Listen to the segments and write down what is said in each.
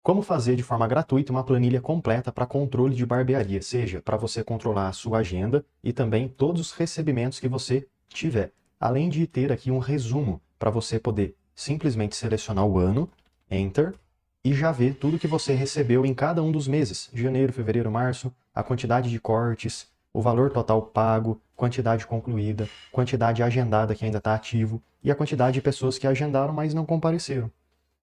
Como fazer de forma gratuita uma planilha completa para controle de barbearia, seja para você controlar a sua agenda e também todos os recebimentos que você tiver. Além de ter aqui um resumo para você poder simplesmente selecionar o ano, Enter, e já ver tudo que você recebeu em cada um dos meses, janeiro, fevereiro, março, a quantidade de cortes, o valor total pago, quantidade concluída, quantidade agendada que ainda está ativo e a quantidade de pessoas que agendaram, mas não compareceram.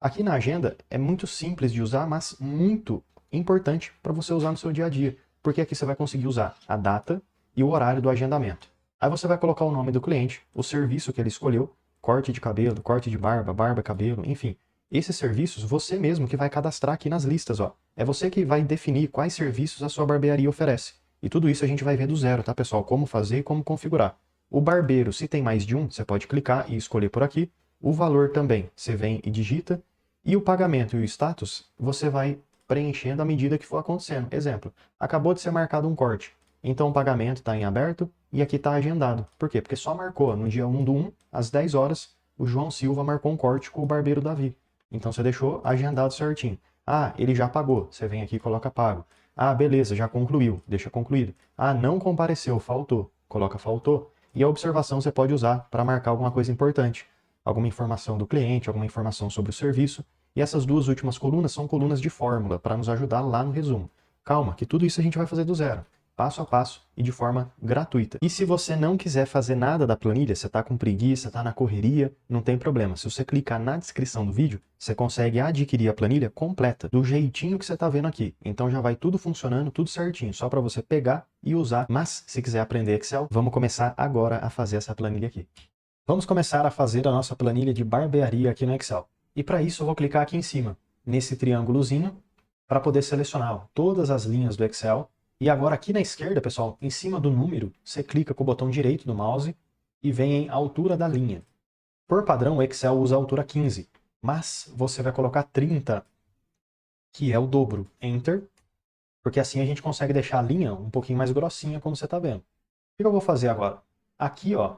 Aqui na agenda é muito simples de usar, mas muito importante para você usar no seu dia a dia, porque aqui você vai conseguir usar a data e o horário do agendamento. Aí você vai colocar o nome do cliente, o serviço que ele escolheu, corte de cabelo, corte de barba, barba, cabelo, enfim. Esses serviços você mesmo que vai cadastrar aqui nas listas, ó. É você que vai definir quais serviços a sua barbearia oferece. E tudo isso a gente vai ver do zero, tá, pessoal? Como fazer e como configurar. O barbeiro, se tem mais de um, você pode clicar e escolher por aqui. O valor também, você vem e digita. E o pagamento e o status, você vai preenchendo à medida que for acontecendo. Exemplo, acabou de ser marcado um corte. Então o pagamento está em aberto e aqui está agendado. Por quê? Porque só marcou no dia 1/1, às 10 horas, o João Silva marcou um corte com o barbeiro Davi. Então você deixou agendado certinho. Ah, ele já pagou. Você vem aqui e coloca pago. Ah, beleza, já concluiu. Deixa concluído. Ah, não compareceu, faltou. Coloca faltou. E a observação você pode usar para marcar alguma coisa importante. Alguma informação do cliente, alguma informação sobre o serviço. E essas duas últimas colunas são colunas de fórmula para nos ajudar lá no resumo. Calma, que tudo isso a gente vai fazer do zero, passo a passo e de forma gratuita. E se você não quiser fazer nada da planilha, você está com preguiça, está na correria, não tem problema. Se você clicar na descrição do vídeo, você consegue adquirir a planilha completa, do jeitinho que você está vendo aqui. Então já vai tudo funcionando, tudo certinho, só para você pegar e usar. Mas se quiser aprender Excel, vamos começar agora a fazer essa planilha aqui. Vamos começar a fazer a nossa planilha de barbearia aqui no Excel. E para isso eu vou clicar aqui em cima, nesse triângulozinho, para poder selecionar ó, todas as linhas do Excel. E agora aqui na esquerda, pessoal, em cima do número, você clica com o botão direito do mouse e vem em altura da linha. Por padrão, o Excel usa a altura 15, mas você vai colocar 30, que é o dobro. Enter, porque assim a gente consegue deixar a linha um pouquinho mais grossinha, como você está vendo. O que eu vou fazer agora? Aqui, ó,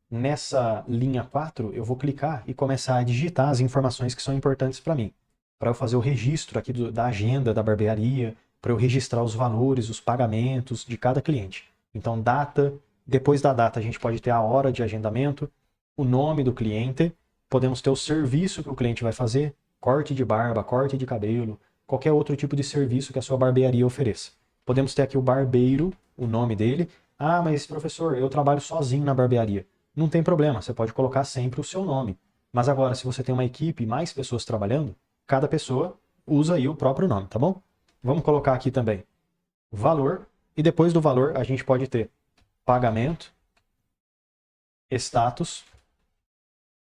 nessa linha 4, eu vou clicar e começar a digitar as informações que são importantes para mim. Para eu fazer o registro aqui da agenda da barbearia, para eu registrar os valores, os pagamentos de cada cliente. Então, data, depois da data a gente pode ter a hora de agendamento, o nome do cliente, podemos ter o serviço que o cliente vai fazer, corte de barba, corte de cabelo, qualquer outro tipo de serviço que a sua barbearia ofereça. Podemos ter aqui o barbeiro, o nome dele. Ah, mas professor, eu trabalho sozinho na barbearia. Não tem problema, você pode colocar sempre o seu nome. Mas agora, se você tem uma equipe e mais pessoas trabalhando, cada pessoa usa aí o próprio nome, tá bom? Vamos colocar aqui também valor, e depois do valor a gente pode ter pagamento, status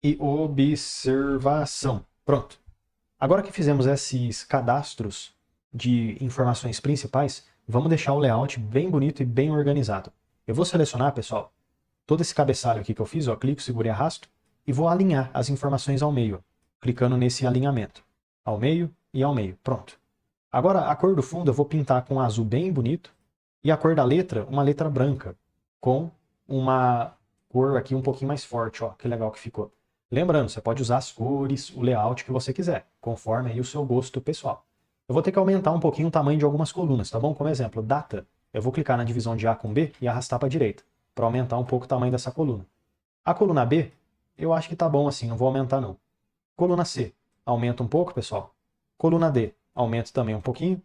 e observação. Pronto. Agora que fizemos esses cadastros de informações principais, vamos deixar o layout bem bonito e bem organizado. Eu vou selecionar, pessoal, todo esse cabeçalho aqui que eu fiz, ó, clico, seguro e arrasto, e vou alinhar as informações ao meio, clicando nesse alinhamento. Ao meio e ao meio. Pronto. Agora, a cor do fundo eu vou pintar com um azul bem bonito, e a cor da letra, uma letra branca, com uma cor aqui um pouquinho mais forte, ó, que legal que ficou. Lembrando, você pode usar as cores, o layout que você quiser, conforme aí o seu gosto pessoal. Eu vou ter que aumentar um pouquinho o tamanho de algumas colunas, tá bom? Como exemplo, data, eu vou clicar na divisão de A com B e arrastar para a direita, para aumentar um pouco o tamanho dessa coluna. A coluna B, eu acho que tá bom assim, não vou aumentar não. Coluna C, aumenta um pouco, pessoal. Coluna D, aumenta também um pouquinho.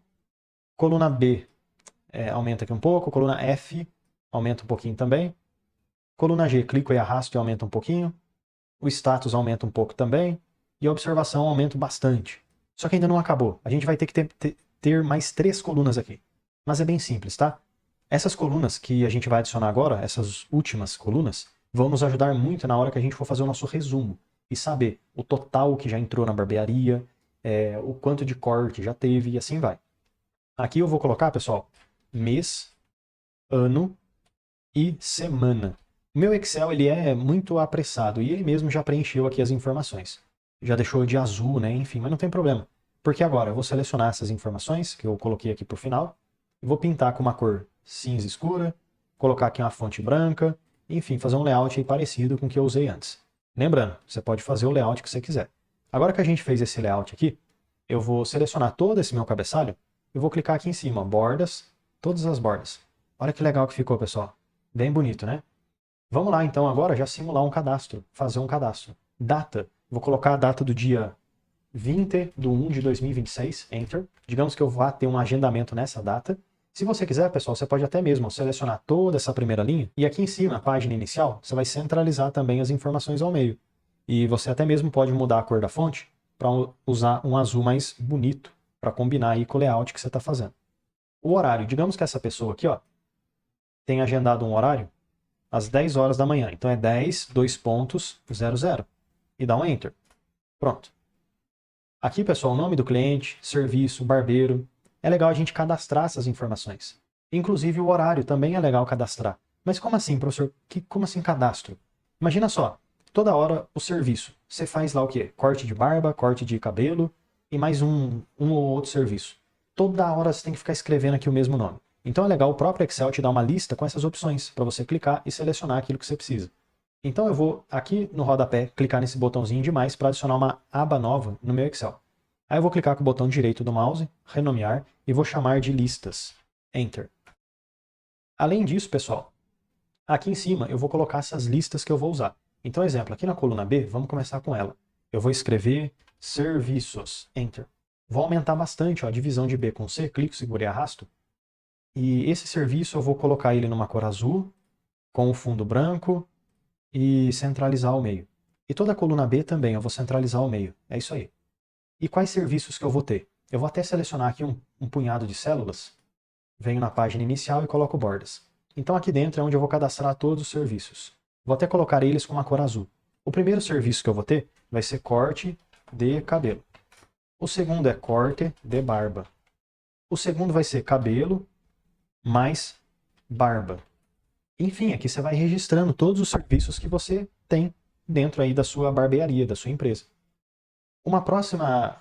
Coluna B, aumenta aqui um pouco. Coluna F, aumenta um pouquinho também. Coluna G, clico e arrasto e aumenta um pouquinho. O status aumenta um pouco também. E a observação aumenta bastante. Só que ainda não acabou. A gente vai ter que ter mais 3 colunas aqui. Mas é bem simples, tá? Essas colunas que a gente vai adicionar agora, essas últimas colunas, vão nos ajudar muito na hora que a gente for fazer o nosso resumo e saber o total que já entrou na barbearia, o quanto de corte já teve e assim vai. Aqui eu vou colocar, pessoal, mês, ano e semana. O meu Excel ele é muito apressado e ele mesmo já preencheu aqui as informações. Já deixou de azul, né? Enfim, mas não tem problema. Porque agora eu vou selecionar essas informações que eu coloquei aqui para o final. E vou pintar com uma cor cinza escura, colocar aqui uma fonte branca, enfim, fazer um layout aí parecido com o que eu usei antes. Lembrando, você pode fazer o layout que você quiser. Agora que a gente fez esse layout aqui, eu vou selecionar todo esse meu cabeçalho e vou clicar aqui em cima, bordas, todas as bordas. Olha que legal que ficou, pessoal. Bem bonito, né? Vamos lá, então, agora já simular um cadastro, fazer um cadastro. Data, vou colocar a data do dia 20/1/2026, Enter. Digamos que eu vá ter um agendamento nessa data. Se você quiser, pessoal, você pode até mesmo selecionar toda essa primeira linha e aqui em cima, a página inicial, você vai centralizar também as informações ao meio. E você até mesmo pode mudar a cor da fonte para usar um azul mais bonito, para combinar aí com o layout que você está fazendo. O horário, digamos que essa pessoa aqui, ó, tem agendado um horário às 10 horas da manhã. Então é 10:00 e dá um Enter. Pronto. Aqui, pessoal, o nome do cliente, serviço, barbeiro. É legal a gente cadastrar essas informações. Inclusive o horário também é legal cadastrar. Mas como assim, professor? Como assim cadastro? Imagina só, toda hora o serviço. Você faz lá o quê? Corte de barba, corte de cabelo e mais um ou outro serviço. Toda hora você tem que ficar escrevendo aqui o mesmo nome. Então é legal o próprio Excel te dar uma lista com essas opções para você clicar e selecionar aquilo que você precisa. Então eu vou aqui no rodapé clicar nesse botãozinho de mais para adicionar uma aba nova no meu Excel. Aí eu vou clicar com o botão direito do mouse, renomear e vou chamar de listas. Enter. Além disso, pessoal, aqui em cima eu vou colocar essas listas que eu vou usar. Então, exemplo, aqui na coluna B, vamos começar com ela. Eu vou escrever serviços. Enter. Vou aumentar bastante ó, a divisão de B com C, clico, seguro e arrasto. E esse serviço eu vou colocar ele numa cor azul, com o fundo branco e centralizar o meio. E toda a coluna B também eu vou centralizar o meio. É isso aí. E quais serviços que eu vou ter? Eu vou até selecionar aqui um punhado de células, venho na página inicial e coloco bordas. Então aqui dentro é onde eu vou cadastrar todos os serviços. Vou até colocar eles com uma cor azul. O primeiro serviço que eu vou ter vai ser corte de cabelo. O segundo é corte de barba. O segundo vai ser cabelo mais barba. Enfim, aqui você vai registrando todos os serviços que você tem dentro aí da sua barbearia, da sua empresa. Uma próxima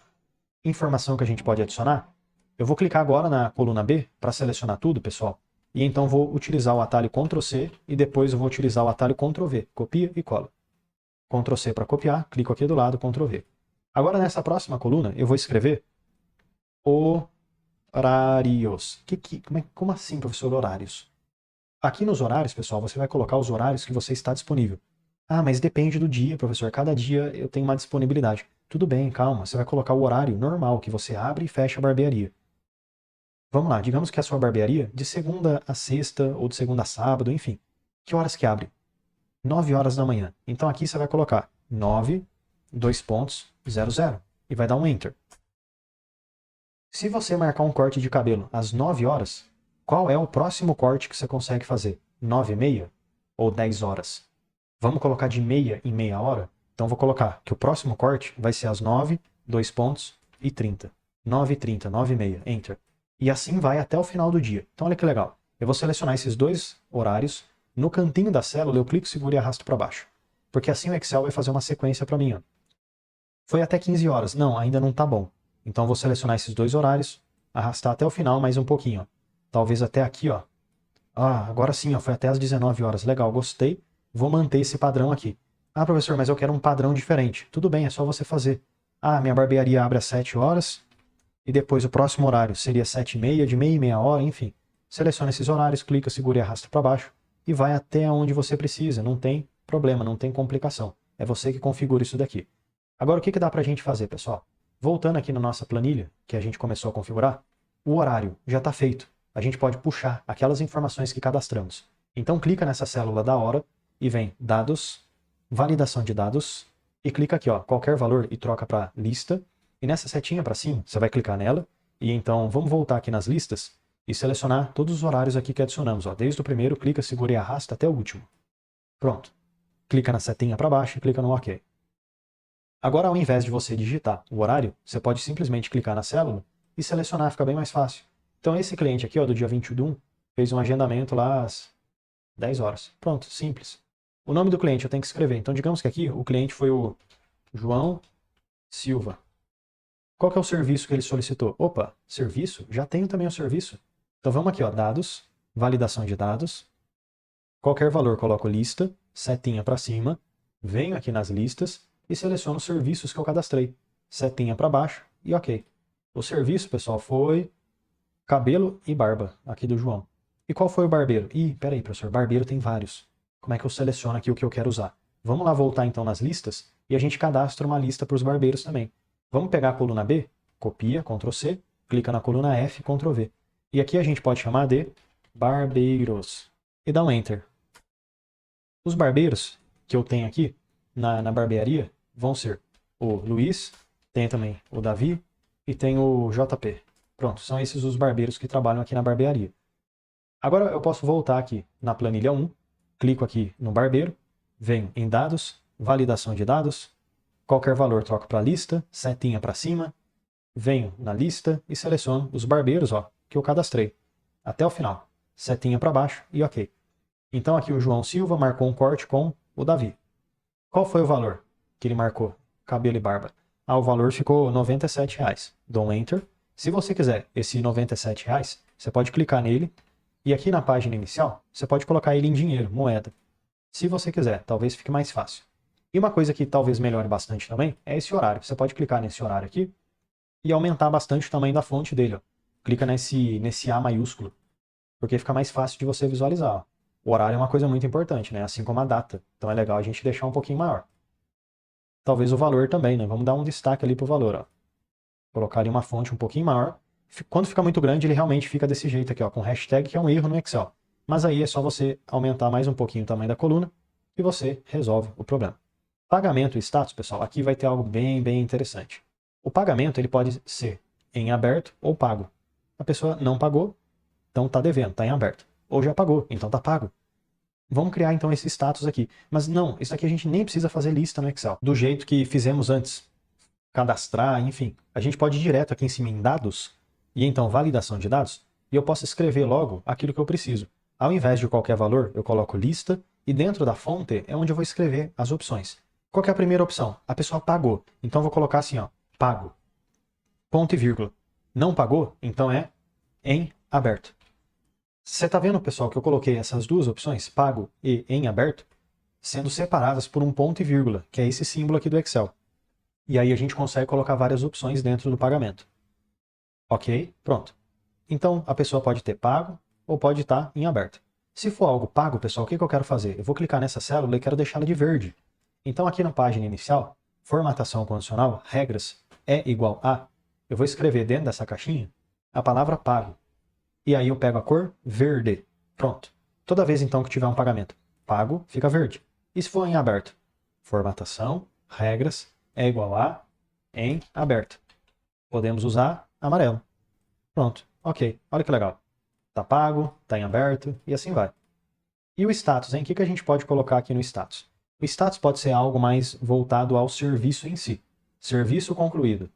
informação que a gente pode adicionar, eu vou clicar agora na coluna B para selecionar tudo, pessoal. E então vou utilizar o atalho Ctrl C e depois eu vou utilizar o atalho Ctrl V. Copia e cola. Ctrl C para copiar, clico aqui do lado, Ctrl V. Agora nessa próxima coluna eu vou escrever horários. Como assim, professor, horários? Aqui nos horários, pessoal, você vai colocar os horários que você está disponível. Ah, mas depende do dia, professor. Cada dia eu tenho uma disponibilidade. Tudo bem, calma. Você vai colocar o horário normal que você abre e fecha a barbearia. Vamos lá, digamos que a sua barbearia de segunda a sexta ou de segunda a sábado, enfim. Que horas que abre? 9 horas da manhã. Então aqui você vai colocar 9:00 e vai dar um Enter. Se você marcar um corte de cabelo às 9 horas, qual é o próximo corte que você consegue fazer? 9:30 ou 10 horas? Vamos colocar de meia em meia hora? Então vou colocar que o próximo corte vai ser às 9:30. 9:30, 9:30, Enter. E assim vai até o final do dia. Então olha que legal. Eu vou selecionar esses dois horários. No cantinho da célula eu clico, seguro e arrasto para baixo. Porque assim o Excel vai fazer uma sequência para mim. Ó. Foi até 15 horas. Não, ainda não está bom. Então eu vou selecionar esses dois horários, arrastar até o final mais um pouquinho. Ó. Talvez até aqui. Ó. Ah, agora sim, ó, foi até às 19 horas. Legal, gostei. Vou manter esse padrão aqui. Ah, professor, mas eu quero um padrão diferente. Tudo bem, é só você fazer. Ah, minha barbearia abre às 7 horas. E depois o próximo horário seria 7:30, de meia e meia hora, enfim. Seleciona esses horários, clica, segura e arrasta para baixo e vai até onde você precisa. Não tem problema, não tem complicação. É você que configura isso daqui. Agora, o que dá para a gente fazer, pessoal? Voltando aqui na nossa planilha, que a gente começou a configurar, o horário já está feito. A gente pode puxar aquelas informações que cadastramos. Então, clica nessa célula da hora e vem Dados, Validação de Dados, e clica aqui, ó, qualquer valor e troca para Lista. E nessa setinha para cima, você vai clicar nela. E então, vamos voltar aqui nas listas e selecionar todos os horários aqui que adicionamos. Ó. Desde o primeiro, clica, segura e arrasta até o último. Pronto. Clica na setinha para baixo e clica no OK. Agora, ao invés de você digitar o horário, você pode simplesmente clicar na célula e selecionar, fica bem mais fácil. Então, esse cliente aqui, ó, do dia 21, fez um agendamento lá às 10 horas. Pronto, simples. O nome do cliente eu tenho que escrever. Então, digamos que aqui o cliente foi o João Silva. Qual que é o serviço que ele solicitou? Opa, serviço? Já tenho também o serviço. Então vamos aqui, ó, dados, validação de dados. Qualquer valor coloco lista, setinha para cima, venho aqui nas listas e seleciono os serviços que eu cadastrei. Setinha para baixo e OK. O serviço, pessoal, foi cabelo e barba, aqui do João. E qual foi o barbeiro? Ih, peraí, professor, barbeiro tem vários. Como é que eu seleciono aqui o que eu quero usar? Vamos lá voltar então nas listas e a gente cadastra uma lista para os barbeiros também. Vamos pegar a coluna B, copia, Ctrl C, clica na coluna F, Ctrl V. E aqui a gente pode chamar de barbeiros. E dá um Enter. Os barbeiros que eu tenho aqui na barbearia vão ser o Luiz, tem também o Davi e tem o JP. Pronto, são esses os barbeiros que trabalham aqui na barbearia. Agora eu posso voltar aqui na planilha 1, clico aqui no barbeiro, venho em dados, validação de dados, qualquer valor troco para lista, setinha para cima, venho na lista e seleciono os barbeiros que eu cadastrei, até o final, setinha para baixo e ok. Então aqui o João Silva marcou um corte com o Davi. Qual foi o valor que ele marcou? Cabelo e barba. O valor ficou R$ 97,00. Dou um Enter. Se você quiser esse R$ 97,00, você pode clicar nele e aqui na página inicial, você pode colocar ele em dinheiro, moeda. Se você quiser, talvez fique mais fácil. E uma coisa que talvez melhore bastante também é esse horário. Você pode clicar nesse horário aqui e aumentar bastante o tamanho da fonte dele. Clica nesse A maiúsculo, porque fica mais fácil de você visualizar. O horário é uma coisa muito importante, né? Assim como a data. Então é legal a gente deixar um pouquinho maior. Talvez o valor também, né? Vamos dar um destaque ali pro valor, Colocar ali uma fonte um pouquinho maior. Quando fica muito grande, ele realmente fica desse jeito aqui, com hashtag, que é um erro no Excel. Mas aí é só você aumentar mais um pouquinho o tamanho da coluna e você resolve o problema. Pagamento e status, pessoal, aqui vai ter algo bem interessante. O pagamento ele pode ser em aberto ou pago. A pessoa não pagou, então está devendo, está em aberto. Ou já pagou, então está pago. Vamos criar então esse status aqui. Mas não, isso aqui a gente nem precisa fazer lista no Excel, do jeito que fizemos antes. Cadastrar, enfim. A gente pode ir direto aqui em cima em dados, e então validação de dados, e eu posso escrever logo aquilo que eu preciso. Ao invés de qualquer valor, eu coloco lista, e dentro da fonte é onde eu vou escrever as opções. Qual que é a primeira opção? A pessoa pagou. Então eu vou colocar assim, pago. Ponto e vírgula. Não pagou? Então é em aberto. Você está vendo, pessoal, que eu coloquei essas duas opções, pago e em aberto, sendo separadas por um ponto e vírgula, que é esse símbolo aqui do Excel. E aí a gente consegue colocar várias opções dentro do pagamento. Ok? Pronto. Então a pessoa pode ter pago ou pode estar em aberto. Se for algo pago, pessoal, o que eu quero fazer? Eu vou clicar nessa célula e quero deixá-la de verde. Então aqui na página inicial, formatação condicional, regras, é igual a, eu vou escrever dentro dessa caixinha a palavra pago. E aí eu pego a cor verde. Pronto. Toda vez então que tiver um pagamento pago, fica verde. E se for em aberto? Formatação, regras, é igual a em aberto. Podemos usar amarelo. Pronto. Ok. Olha que legal. Tá pago, tá em aberto e assim vai. E o status, hein? O que a gente pode colocar aqui no status? O status pode ser algo mais voltado ao serviço em si. Serviço concluído.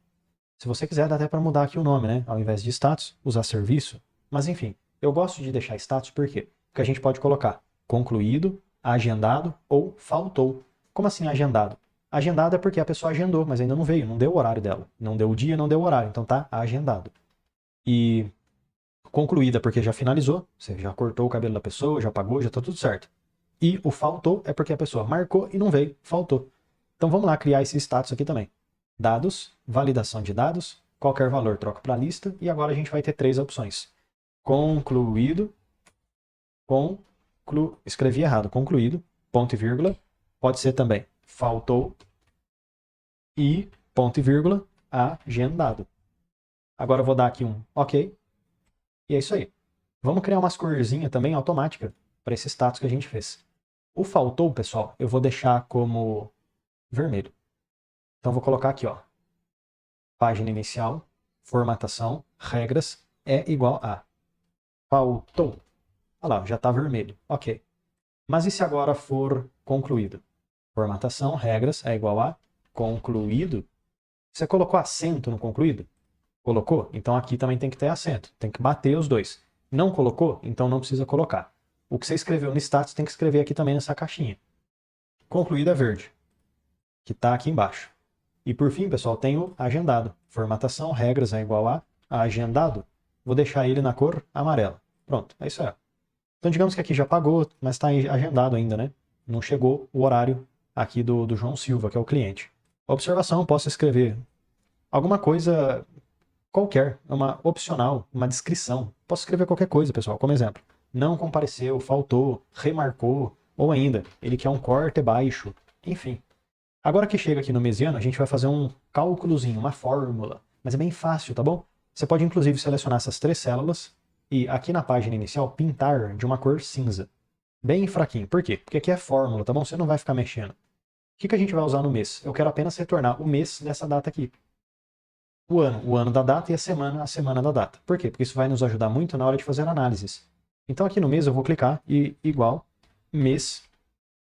Se você quiser, dá até para mudar aqui o nome, né? Ao invés de status, usar serviço. Mas enfim, eu gosto de deixar status por quê? Porque a gente pode colocar concluído, agendado ou faltou. Como assim agendado? Agendado é porque a pessoa agendou, mas ainda não veio, não deu o horário dela. Não deu o dia, não deu o horário, então tá agendado. E concluída porque já finalizou, você já cortou o cabelo da pessoa, já pagou, já tá tudo certo. E o faltou é porque a pessoa marcou e não veio, faltou. Então vamos lá criar esse status aqui também. Dados, validação de dados, qualquer valor troca para lista, e agora a gente vai ter três opções. Concluído, escrevi errado, concluído, ponto e vírgula, pode ser também faltou e ponto e vírgula, agendado. Agora eu vou dar aqui um OK, e é isso aí. Vamos criar umas corzinhas também automática para esse status que a gente fez. O faltou, pessoal, eu vou deixar como vermelho. Então vou colocar aqui, página inicial, formatação, regras, é igual a faltou. Olha lá, já está vermelho. Ok. Mas e se agora for concluído? Formatação, regras, é igual a concluído. Você colocou acento no concluído? Colocou? Então aqui também tem que ter acento. Tem que bater os dois. Não colocou? Então não precisa colocar. O que você escreveu no status tem que escrever aqui também nessa caixinha. Concluído é verde, que está aqui embaixo. E por fim, pessoal, tem o agendado. Formatação, regras, é igual a agendado. Vou deixar ele na cor amarela. Pronto, é isso aí. Então digamos que aqui já pagou, mas está agendado ainda, né? Não chegou o horário aqui do João Silva, que é o cliente. Observação, posso escrever alguma coisa qualquer, uma opcional, uma descrição. Posso escrever qualquer coisa, pessoal, como exemplo. Não compareceu, faltou, remarcou, ou ainda, ele quer um corte baixo, enfim. Agora que chega aqui no mesiano, a gente vai fazer um cálculozinho, uma fórmula, mas é bem fácil, tá bom? Você pode inclusive selecionar essas 3 células e aqui na página inicial pintar de uma cor cinza. Bem fraquinho. Por quê? Porque aqui é fórmula, tá bom? Você não vai ficar mexendo. O que a gente vai usar no mês? Eu quero apenas retornar o mês dessa data aqui. O ano da data e a semana da data. Por quê? Porque isso vai nos ajudar muito na hora de fazer análises. Então aqui no mês eu vou clicar e igual mês.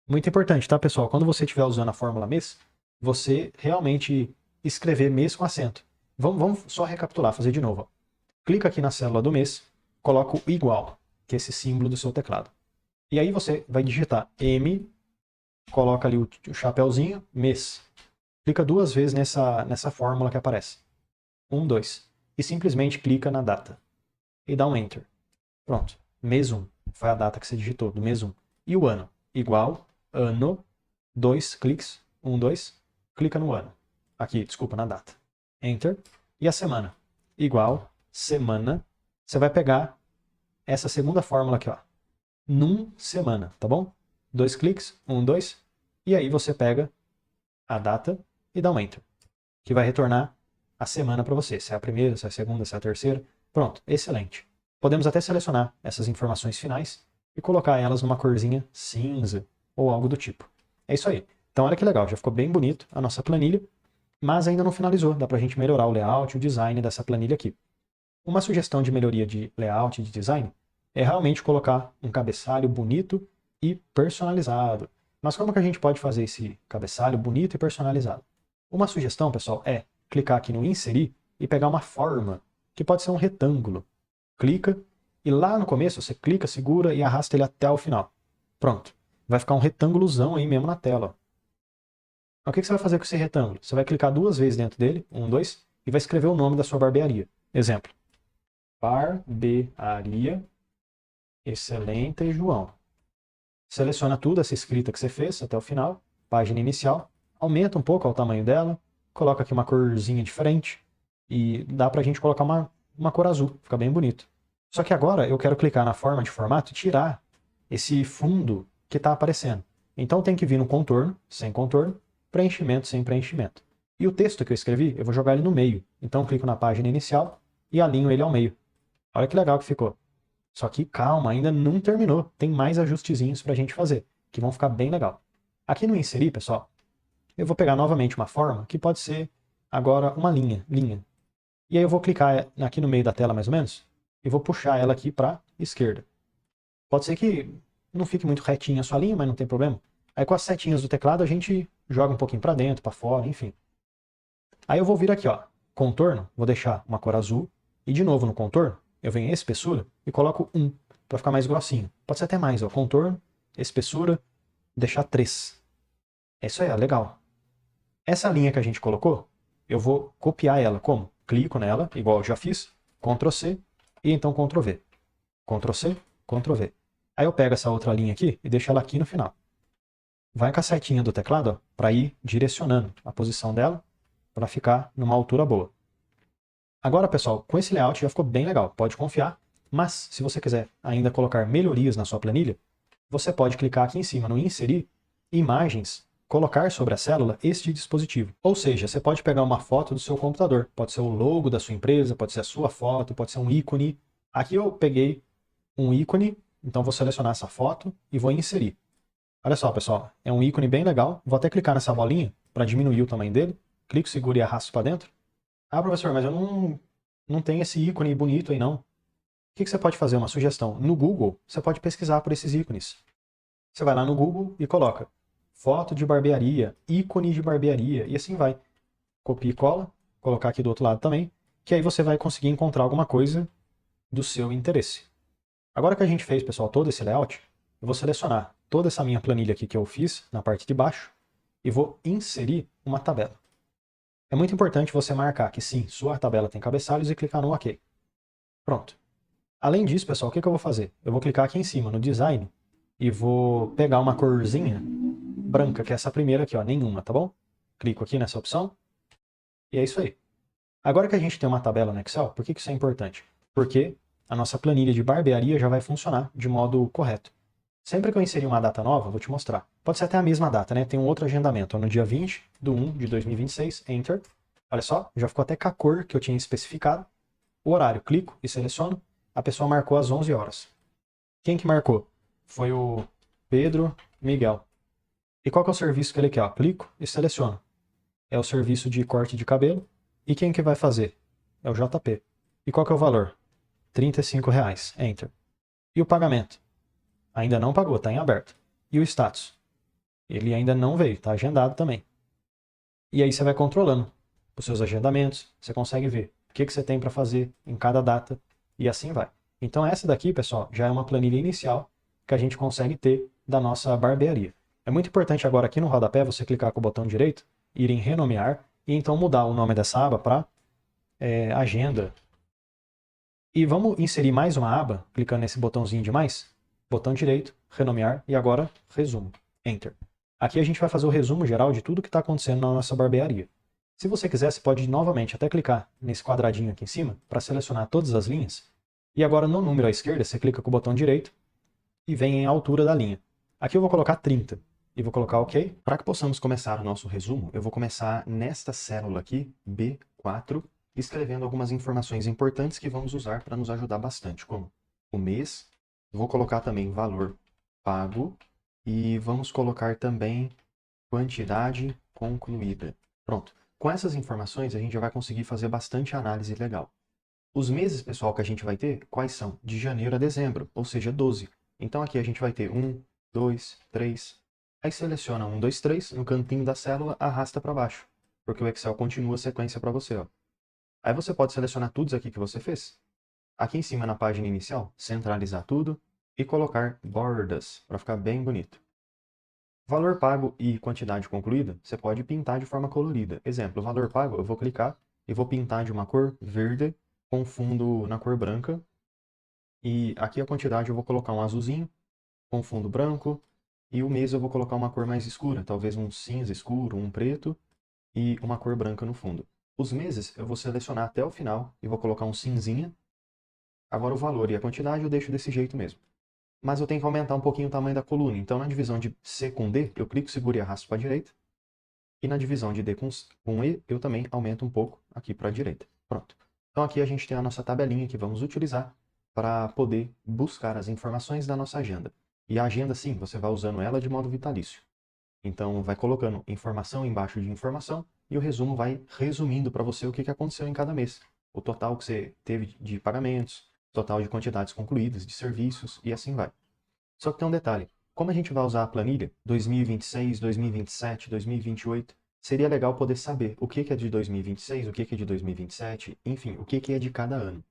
Muito importante, tá, pessoal? Quando você estiver usando a fórmula mês, você realmente escrever mês com acento. Vamos só recapitular, fazer de novo. Ó. Clica aqui na célula do mês, coloca o igual, que é esse símbolo do seu teclado. E aí você vai digitar M, coloca ali o chapéuzinho, mês. Clica 2 vezes nessa fórmula que aparece. 1, 2. E simplesmente clica na data. E dá um Enter. Pronto. Mês 1. Foi a data que você digitou, do mês 1. E o ano? Igual, ano, 2 cliques, 1, 2. Clica no ano. Aqui, desculpa, na data. Enter. E a semana? Igual, semana. Você vai pegar essa segunda fórmula aqui, ó. Num semana, tá bom? 2 cliques, 1, 2. E aí você pega a data e dá um Enter. Que vai retornar a semana para você. Se é a primeira, se é a segunda, se é a terceira. Pronto, excelente. Podemos até selecionar essas informações finais e colocar elas numa corzinha cinza ou algo do tipo. É isso aí. Então olha que legal, já ficou bem bonito a nossa planilha, mas ainda não finalizou. Dá para a gente melhorar o layout, o design dessa planilha aqui. Uma sugestão de melhoria de layout e de design é realmente colocar um cabeçalho bonito e personalizado. Mas como que a gente pode fazer esse cabeçalho bonito e personalizado? Uma sugestão, pessoal, é clicar aqui no inserir e pegar uma forma, que pode ser um retângulo. Clica e lá no começo você clica, segura e arrasta ele até o final. Pronto. Vai ficar um retângulozão aí mesmo na tela. O que você vai fazer com esse retângulo? Você vai clicar 2 vezes dentro dele, 1, 2, e vai escrever o nome da sua barbearia. Exemplo. Barbearia Excelente João. Seleciona tudo, essa escrita que você fez até o final, página inicial, aumenta um pouco o tamanho dela, coloca aqui uma corzinha diferente e dá pra gente colocar uma cor azul, fica bem bonito. Só que agora eu quero clicar na forma de formato e tirar esse fundo que está aparecendo. Então tem que vir no contorno, sem contorno, preenchimento sem preenchimento. E o texto que eu escrevi, eu vou jogar ele no meio. Então clico na página inicial e alinho ele ao meio. Olha que legal que ficou. Só que calma, ainda não terminou. Tem mais ajustezinhos para a gente fazer, que vão ficar bem legal. Aqui no inserir, pessoal, eu vou pegar novamente uma forma que pode ser agora uma linha. E aí eu vou clicar aqui no meio da tela mais ou menos e vou puxar ela aqui para esquerda. Pode ser que não fique muito retinha a sua linha, mas não tem problema. Aí com as setinhas do teclado a gente joga um pouquinho para dentro, para fora, enfim. Aí eu vou vir aqui, ó, contorno, vou deixar uma cor azul e de novo no contorno eu venho em espessura e coloco 1 para ficar mais grossinho. Pode ser até mais, ó, contorno, espessura, deixar 3. É isso aí, ó, legal. Essa linha que a gente colocou, eu vou copiar ela. Como? Clico nela, igual eu já fiz, Ctrl C e então Ctrl V. Ctrl C, Ctrl V. Aí eu pego essa outra linha aqui e deixo ela aqui no final. Vai com a setinha do teclado para ir direcionando a posição dela para ficar numa altura boa. Agora, pessoal, com esse layout já ficou bem legal, pode confiar. Mas, se você quiser ainda colocar melhorias na sua planilha, você pode clicar aqui em cima no Inserir, Imagens, colocar sobre a célula este dispositivo. Ou seja, você pode pegar uma foto do seu computador, pode ser o logo da sua empresa, pode ser a sua foto, pode ser um ícone. Aqui eu peguei um ícone, então vou selecionar essa foto e vou inserir. Olha só, pessoal, é um ícone bem legal. Vou até clicar nessa bolinha para diminuir o tamanho dele. Clico, seguro e arrasto para dentro. Ah, professor, mas eu não tenho esse ícone bonito aí não. O que você pode fazer? Uma sugestão. No Google, você pode pesquisar por esses ícones. Você vai lá no Google e coloca foto de barbearia, ícone de barbearia, e assim vai. Copia e cola, colocar aqui do outro lado também, que aí você vai conseguir encontrar alguma coisa do seu interesse. Agora que a gente fez, pessoal, todo esse layout, eu vou selecionar toda essa minha planilha aqui que eu fiz na parte de baixo e vou inserir uma tabela. É muito importante você marcar que sim, sua tabela tem cabeçalhos e clicar no OK. Pronto. Além disso, pessoal, o que eu vou fazer? Eu vou clicar aqui em cima no Design e vou pegar uma corzinha branca, que é essa primeira aqui, ó, nenhuma, tá bom? Clico aqui nessa opção e é isso aí. Agora que a gente tem uma tabela no Excel, por que isso é importante? Porque a nossa planilha de barbearia já vai funcionar de modo correto. Sempre que eu inserir uma data nova, vou te mostrar. Pode ser até a mesma data, né? Tem um outro agendamento, no dia 20/1/2026, Enter. Olha só, já ficou até com a cor que eu tinha especificado. O horário, clico e seleciono. A pessoa marcou às 11 horas. Quem que marcou? Foi o Pedro Miguel. E qual que é o serviço que ele quer? Clico e seleciono. É o serviço de corte de cabelo. E quem que vai fazer? É o JP. E qual que é o valor? R$ 35. Enter. E o pagamento? Ainda não pagou, está em aberto. E o status? Ele ainda não veio, está agendado também. E aí você vai controlando os seus agendamentos, você consegue ver o que você tem para fazer em cada data e assim vai. Então essa daqui, pessoal, já é uma planilha inicial que a gente consegue ter da nossa barbearia. É muito importante agora aqui no rodapé você clicar com o botão direito, ir em renomear e então mudar o nome dessa aba para agenda. E vamos inserir mais uma aba, clicando nesse botãozinho de mais, botão direito, renomear e agora resumo. Enter. Aqui a gente vai fazer o resumo geral de tudo que está acontecendo na nossa barbearia. Se você quiser, você pode novamente até clicar nesse quadradinho aqui em cima para selecionar todas as linhas. E agora no número à esquerda, você clica com o botão direito e vem em altura da linha. Aqui eu vou colocar 30 e vou colocar OK. Para que possamos começar o nosso resumo, eu vou começar nesta célula aqui, B4, escrevendo algumas informações importantes que vamos usar para nos ajudar bastante, como o mês, vou colocar também valor pago e vamos colocar também quantidade concluída. Pronto. Com essas informações a gente já vai conseguir fazer bastante análise legal. Os meses, pessoal, que a gente vai ter, quais são? De janeiro a dezembro, ou seja, 12. Então aqui a gente vai ter 1, 2, 3. Aí seleciona 1, 2, 3, no cantinho da célula, arrasta para baixo, porque o Excel continua a sequência para você. Ó. Aí você pode selecionar tudo aqui que você fez. Aqui em cima na página inicial, centralizar tudo e colocar bordas, para ficar bem bonito. Valor pago e quantidade concluída, você pode pintar de forma colorida. Exemplo, valor pago, eu vou clicar e vou pintar de uma cor verde com fundo na cor branca. E aqui a quantidade eu vou colocar um azulzinho com fundo branco. E o mês eu vou colocar uma cor mais escura, talvez um cinza escuro, um preto e uma cor branca no fundo. Os meses eu vou selecionar até o final e vou colocar um cinzinha. Agora o valor e a quantidade eu deixo desse jeito mesmo. Mas eu tenho que aumentar um pouquinho o tamanho da coluna. Então na divisão de C com D, eu clico, seguro e arrasto para a direita. E na divisão de D com E, eu também aumento um pouco aqui para a direita. Pronto. Então aqui a gente tem a nossa tabelinha que vamos utilizar para poder buscar as informações da nossa agenda. E a agenda, sim, você vai usando ela de modo vitalício. Então vai colocando informação embaixo de informação e o resumo vai resumindo para você o que aconteceu em cada mês. O total que você teve de pagamentos, total de quantidades concluídas, de serviços e assim vai. Só que tem um detalhe. Como a gente vai usar a planilha 2026, 2027, 2028, seria legal poder saber o que é de 2026, o que é de 2027, enfim, o que é de cada ano.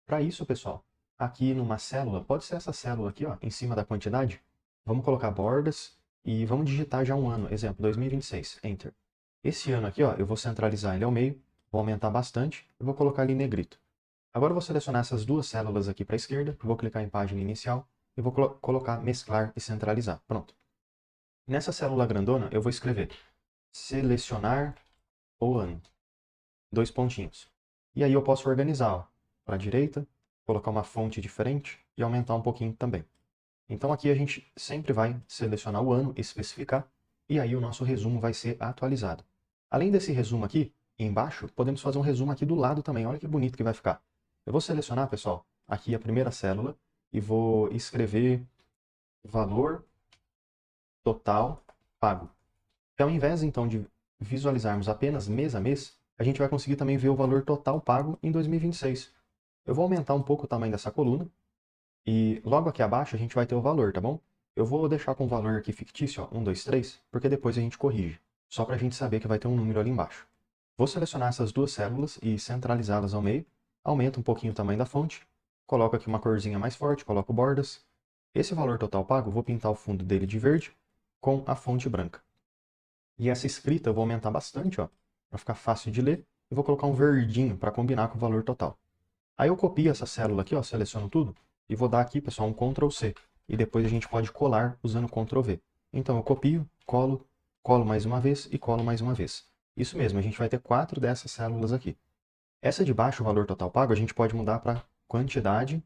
Para isso, pessoal, aqui numa célula, pode ser essa célula aqui, ó, em cima da quantidade, vamos colocar bordas e vamos digitar já um ano, exemplo, 2026, Enter. Esse ano aqui, ó, eu vou centralizar ele ao meio, vou aumentar bastante e vou colocar ele em negrito. Agora eu vou selecionar essas duas células aqui para a esquerda, vou clicar em página inicial, eu vou colocar mesclar e centralizar. Pronto. Nessa célula grandona, eu vou escrever selecionar o ano. Dois pontinhos. E aí eu posso organizar para a direita, colocar uma fonte diferente e aumentar um pouquinho também. Então aqui a gente sempre vai selecionar o ano, especificar, e aí o nosso resumo vai ser atualizado. Além desse resumo aqui, embaixo, podemos fazer um resumo aqui do lado também. Olha que bonito que vai ficar. Eu vou selecionar, pessoal, aqui a primeira célula e vou escrever valor total pago. Então, ao invés, então, de visualizarmos apenas mês a mês, a gente vai conseguir também ver o valor total pago em 2026. Eu vou aumentar um pouco o tamanho dessa coluna e logo aqui abaixo a gente vai ter o valor, tá bom? Eu vou deixar com o valor aqui fictício, ó, 1, 2, 3, porque depois a gente corrige, só para a gente saber que vai ter um número ali embaixo. Vou selecionar essas duas células e centralizá-las ao meio, aumento um pouquinho o tamanho da fonte, coloco aqui uma corzinha mais forte, coloco bordas. Esse valor total pago, vou pintar o fundo dele de verde com a fonte branca. E essa escrita eu vou aumentar bastante, ó, para ficar fácil de ler, e vou colocar um verdinho para combinar com o valor total. Aí eu copio essa célula aqui, ó, seleciono tudo, e vou dar aqui, pessoal, um Ctrl C. E depois a gente pode colar usando Ctrl V. Então eu copio, colo mais uma vez e colo mais uma vez. Isso mesmo, a gente vai ter 4 dessas células aqui. Essa de baixo, o valor total pago, a gente pode mudar para quantidade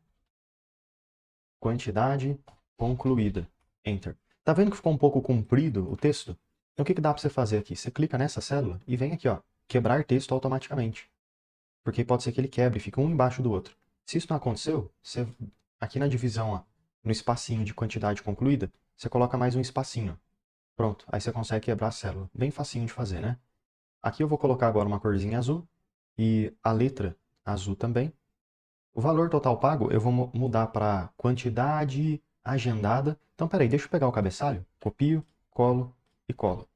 concluída. Enter. Tá vendo que ficou um pouco comprido o texto? Então o que dá para você fazer aqui? Você clica nessa célula e vem aqui, ó, quebrar texto automaticamente. Porque pode ser que ele quebre, fica um embaixo do outro. Se isso não aconteceu, você, aqui na divisão, ó, no espacinho de quantidade concluída, você coloca mais um espacinho. Pronto, aí você consegue quebrar a célula. Bem facinho de fazer, né? Aqui eu vou colocar agora uma corzinha azul e a letra azul também. O valor total pago eu vou mudar para quantidade agendada. Então, peraí, deixa eu pegar o cabeçalho, copio, colo e colo.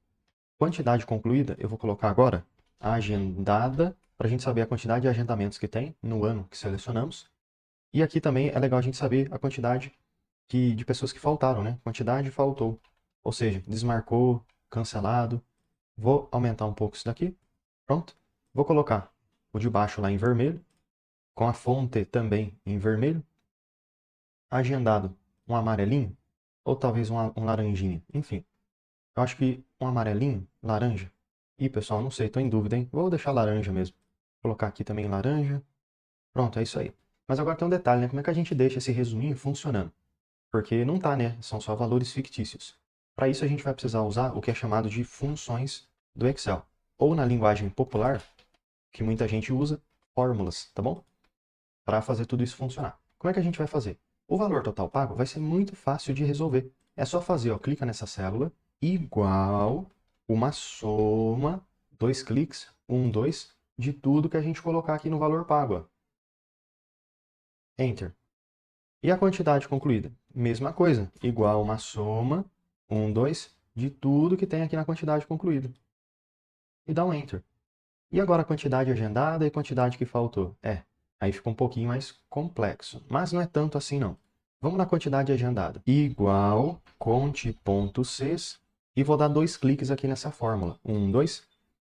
Quantidade concluída, eu vou colocar agora agendada, para a gente saber a quantidade de agendamentos que tem no ano que selecionamos. E aqui também é legal a gente saber a quantidade de pessoas que faltaram, né? Quantidade faltou. Ou seja, desmarcou, cancelado. Vou aumentar um pouco isso daqui. Pronto. Vou colocar o de baixo lá em vermelho, com a fonte também em vermelho. Agendado um amarelinho, ou talvez um laranjinha. Enfim, eu acho que um amarelinho, laranja. Ih, pessoal, não sei, tô em dúvida, hein? Vou deixar laranja mesmo. Vou colocar aqui também laranja. Pronto, é isso aí. Mas agora tem um detalhe, né? Como é que a gente deixa esse resuminho funcionando? Porque não tá, né? São só valores fictícios. Para isso a gente vai precisar usar o que é chamado de funções do Excel. Ou na linguagem popular, que muita gente usa, fórmulas, tá bom? Para fazer tudo isso funcionar. Como é que a gente vai fazer? O valor total pago vai ser muito fácil de resolver. É só fazer, ó, clica nessa célula, igual uma soma, dois cliques, 1, 2, de tudo que a gente colocar aqui no valor pago. Ó. Enter. E a quantidade concluída? Mesma coisa, igual uma soma, 1, 2, de tudo que tem aqui na quantidade concluída. E dá um Enter. E agora a quantidade agendada e a quantidade que faltou? Aí fica um pouquinho mais complexo, mas não é tanto assim não. Vamos na quantidade agendada. Igual conte.cs e vou dar dois cliques aqui nessa fórmula. 1, 2.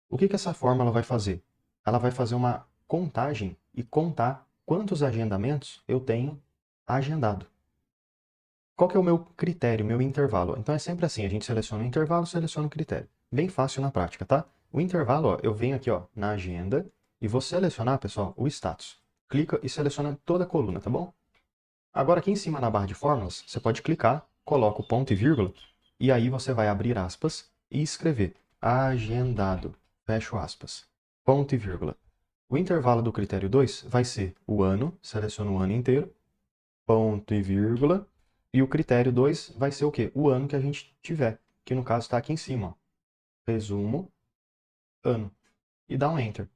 O que essa fórmula vai fazer? Ela vai fazer uma contagem e contar quantos agendamentos eu tenho agendado. Qual que é o meu critério, meu intervalo? Então é sempre assim, a gente seleciona o intervalo, seleciona o critério. Bem fácil na prática, tá? O intervalo, ó, eu venho aqui ó, na agenda e vou selecionar, pessoal, o status. Clica e seleciona toda a coluna, tá bom? Agora aqui em cima na barra de fórmulas, você pode clicar, coloca o ponto e vírgula, e aí você vai abrir aspas e escrever agendado, fecho aspas, ponto e vírgula. O intervalo do critério 2 vai ser o ano, seleciono o ano inteiro, ponto e vírgula, e o critério 2 vai ser o quê? O ano que a gente tiver, que no caso está aqui em cima, ó. Resumo, ano, e dá um Enter.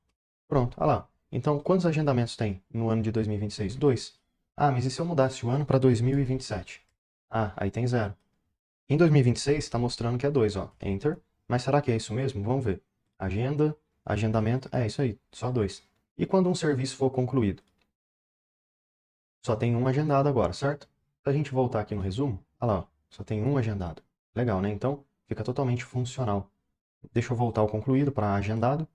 Pronto, olha lá. Então, quantos agendamentos tem no ano de 2026? 2. Ah, mas e se eu mudasse o ano para 2027? Ah, aí tem 0. Em 2026 está mostrando que é 2, ó. Enter. Mas será que é isso mesmo? Vamos ver. Agenda, agendamento, é isso aí, só 2. E quando um serviço for concluído? Só tem um agendado agora, certo? Se a gente voltar aqui no resumo, olha lá, ó, só tem um agendado. Legal, né? Então, fica totalmente funcional. Deixa eu voltar ao concluído para agendado.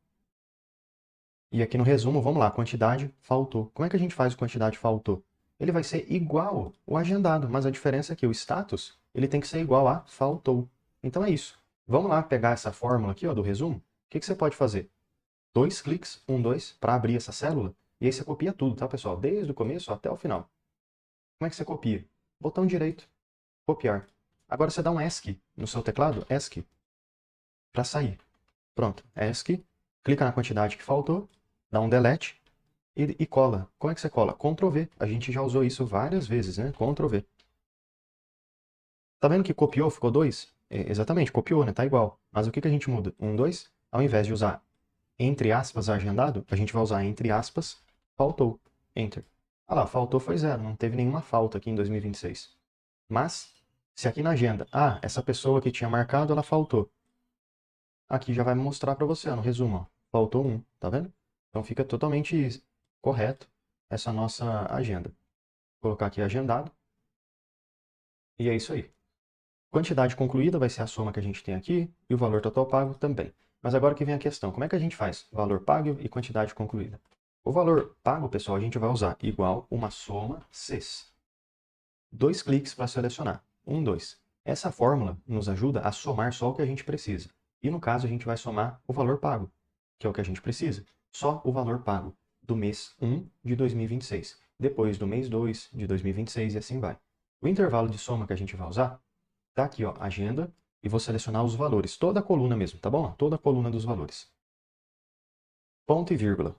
E aqui no resumo, vamos lá, quantidade faltou. Como é que a gente faz o quantidade faltou? Ele vai ser igual o agendado, mas a diferença é que o status, ele tem que ser igual a faltou. Então é isso. Vamos lá pegar essa fórmula aqui ó, do resumo. O que você pode fazer? Dois cliques, 1, 2, para abrir essa célula. E aí você copia tudo, tá, pessoal? Desde o começo até o final. Como é que você copia? Botão direito, copiar. Agora você dá um ESC no seu teclado, ESC, para sair. Pronto, ESC, clica na quantidade que faltou, dá um delete e cola. Como é que você cola? Ctrl V. A gente já usou isso várias vezes, né? Ctrl V. Tá vendo que copiou, ficou 2? Exatamente, copiou, né? Tá igual. Mas o que a gente muda? 1, 2. Ao invés de usar entre aspas agendado, a gente vai usar entre aspas faltou. Enter. Ah lá, faltou foi 0. Não teve nenhuma falta aqui em 2026. Mas, se aqui na agenda, essa pessoa que tinha marcado, ela faltou. Aqui já vai mostrar para você, ó, no resumo, ó, faltou 1, tá vendo? Então fica totalmente correto essa nossa agenda. Vou colocar aqui agendado. E é isso aí. Quantidade concluída vai ser a soma que a gente tem aqui e o valor total pago também. Mas agora que vem a questão, como é que a gente faz valor pago e quantidade concluída? O valor pago, pessoal, a gente vai usar igual uma soma Cs. Dois cliques para selecionar. 1, 2. Essa fórmula nos ajuda a somar só o que a gente precisa. E no caso a gente vai somar o valor pago, que é o que a gente precisa. Só o valor pago. do mês 1 de 2026, depois do mês 2 de 2026 e assim vai. O intervalo de soma que a gente vai usar, tá aqui, ó, agenda, e vou selecionar os valores, toda a coluna mesmo, tá bom? Toda a coluna dos valores. Ponto e vírgula.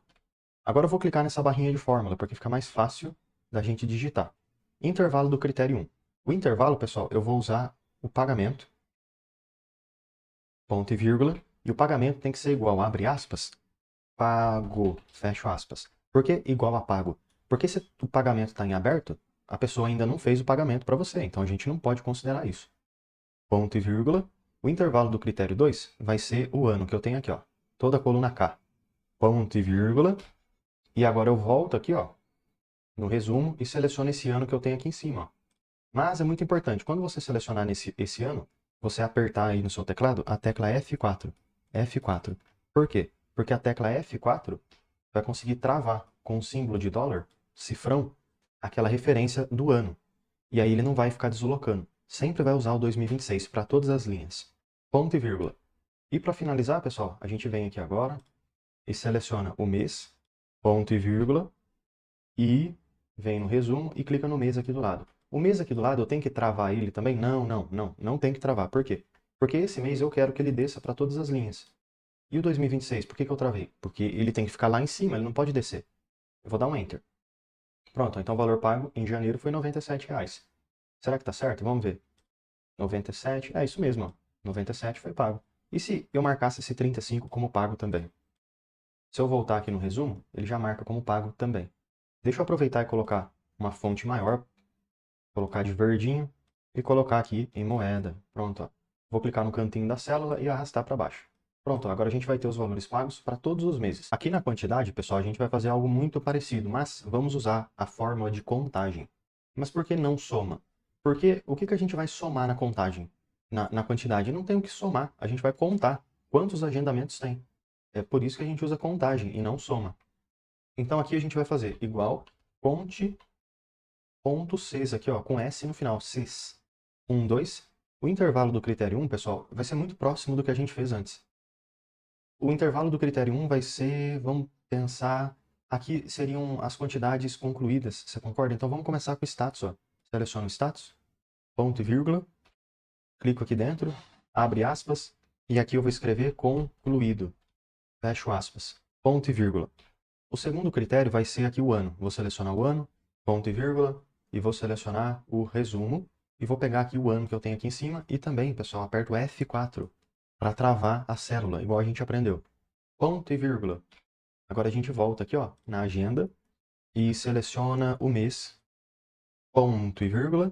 Agora eu vou clicar nessa barrinha de fórmula, porque fica mais fácil da gente digitar. Intervalo do critério 1. O intervalo, pessoal, eu vou usar o pagamento, ponto e vírgula, e o pagamento tem que ser igual, abre aspas, pago, fecho aspas. Por que igual a pago? Porque se o pagamento está em aberto, a pessoa ainda não fez o pagamento para você, então a gente não pode considerar isso. Ponto e vírgula. O intervalo do critério 2 vai ser o ano que eu tenho aqui, ó, toda a coluna K. Ponto e vírgula. E agora eu volto aqui, ó, no resumo e seleciono esse ano que eu tenho aqui em cima, ó. Mas é muito importante, quando você selecionar esse ano, você apertar aí no seu teclado a tecla F4. F4. Por quê? Porque a tecla F4 vai conseguir travar com o símbolo de dólar, cifrão, aquela referência do ano. E aí ele não vai ficar deslocando. Sempre vai usar o 2026 para todas as linhas. Ponto e vírgula. E para finalizar, pessoal, a gente vem aqui agora e seleciona o mês, ponto e vírgula, e vem no resumo e clica no mês aqui do lado. O mês aqui do lado eu tenho que travar ele também? Não tem que travar. Por quê? Porque esse mês eu quero que ele desça para todas as linhas. E o 2026, por que eu travei? Porque ele tem que ficar lá em cima, ele não pode descer. Eu vou dar um Enter. Pronto, então o valor pago em janeiro foi R$ 97,00. Será que tá certo? Vamos ver. 97, é isso mesmo, ó. 97 foi pago. E se eu marcasse esse 35 como pago também? Se eu voltar aqui no resumo, ele já marca como pago também. Deixa eu aproveitar e colocar uma fonte maior, colocar de verdinho e colocar aqui em moeda. Pronto, ó. Vou clicar no cantinho da célula e arrastar para baixo. Pronto, agora a gente vai ter os valores pagos para todos os meses. Aqui na quantidade, pessoal, a gente vai fazer algo muito parecido, mas vamos usar a fórmula de contagem. Mas por que não soma? Porque o que a gente vai somar na contagem? Na quantidade? Não tem o que somar, a gente vai contar quantos agendamentos tem. É por isso que a gente usa contagem e não soma. Então aqui a gente vai fazer igual conte.cs aqui, ó, com S no final, cs. 1, 2. O intervalo do critério 1, pessoal, vai ser muito próximo do que a gente fez antes. O intervalo do critério 1 vai ser, vamos pensar, aqui seriam as quantidades concluídas, você concorda? Então vamos começar com o status, ó. Seleciono o status, ponto e vírgula, clico aqui dentro, abre aspas, e aqui eu vou escrever concluído, fecho aspas, ponto e vírgula. O segundo critério vai ser aqui o ano. Vou selecionar o ano, ponto e vírgula, e vou selecionar o resumo, e vou pegar aqui o ano que eu tenho aqui em cima, e também, pessoal, aperto F4 para travar a célula, igual a gente aprendeu. Ponto e vírgula. Agora a gente volta aqui, ó, na agenda, e seleciona o mês, ponto e vírgula,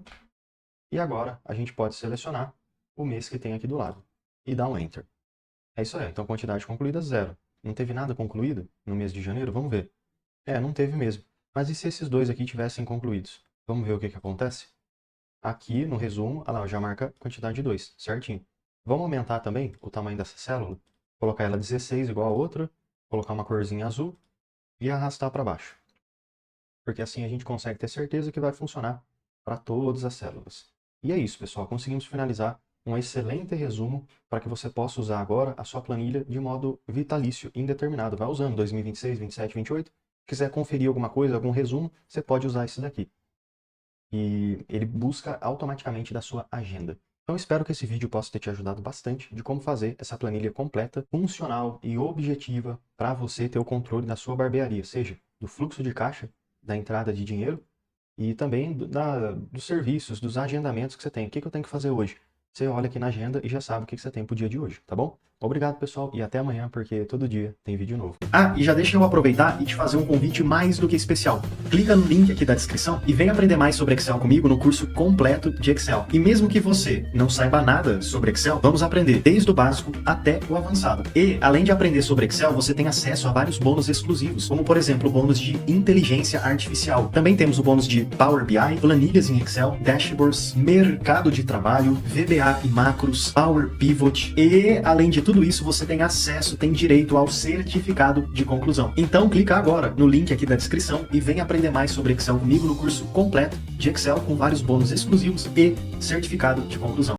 e agora a gente pode selecionar o mês que tem aqui do lado, e dar um Enter. É isso aí, então quantidade concluída, 0. Não teve nada concluído no mês de janeiro? Vamos ver. Não teve mesmo. Mas e se esses dois aqui tivessem concluídos? Vamos ver o que acontece? Aqui no resumo, olha lá, já marca quantidade de 2, certinho. Vamos aumentar também o tamanho dessa célula, colocar ela 16 igual a outra, colocar uma corzinha azul e arrastar para baixo. Porque assim a gente consegue ter certeza que vai funcionar para todas as células. E é isso, pessoal. Conseguimos finalizar um excelente resumo para que você possa usar agora a sua planilha de modo vitalício, indeterminado. Vai usando 2026, 27, 28. Quiser conferir alguma coisa, algum resumo, você pode usar esse daqui. E ele busca automaticamente da sua agenda. Então espero que esse vídeo possa ter te ajudado bastante de como fazer essa planilha completa, funcional e objetiva para você ter o controle da sua barbearia, seja do fluxo de caixa, da entrada de dinheiro e também dos serviços, dos agendamentos que você tem. O que eu tenho que fazer hoje? Você olha aqui na agenda e já sabe o que você tem pro dia de hoje, tá bom? Obrigado, pessoal, e até amanhã, porque todo dia tem vídeo novo. Ah, e já deixa eu aproveitar e te fazer um convite mais do que especial. Clica no link aqui da descrição e vem aprender mais sobre Excel comigo no curso completo de Excel. E mesmo que você não saiba nada sobre Excel, vamos aprender desde o básico até o avançado. E, além de aprender sobre Excel, você tem acesso a vários bônus exclusivos, como, por exemplo, o bônus de inteligência artificial. Também temos o bônus de Power BI, planilhas em Excel, dashboards, mercado de trabalho, VBA e macros, Power Pivot e, além de tudo isso, você tem acesso, tem direito ao certificado de conclusão. Então clica agora no link aqui da descrição e vem aprender mais sobre Excel comigo no curso completo de Excel com vários bônus exclusivos e certificado de conclusão.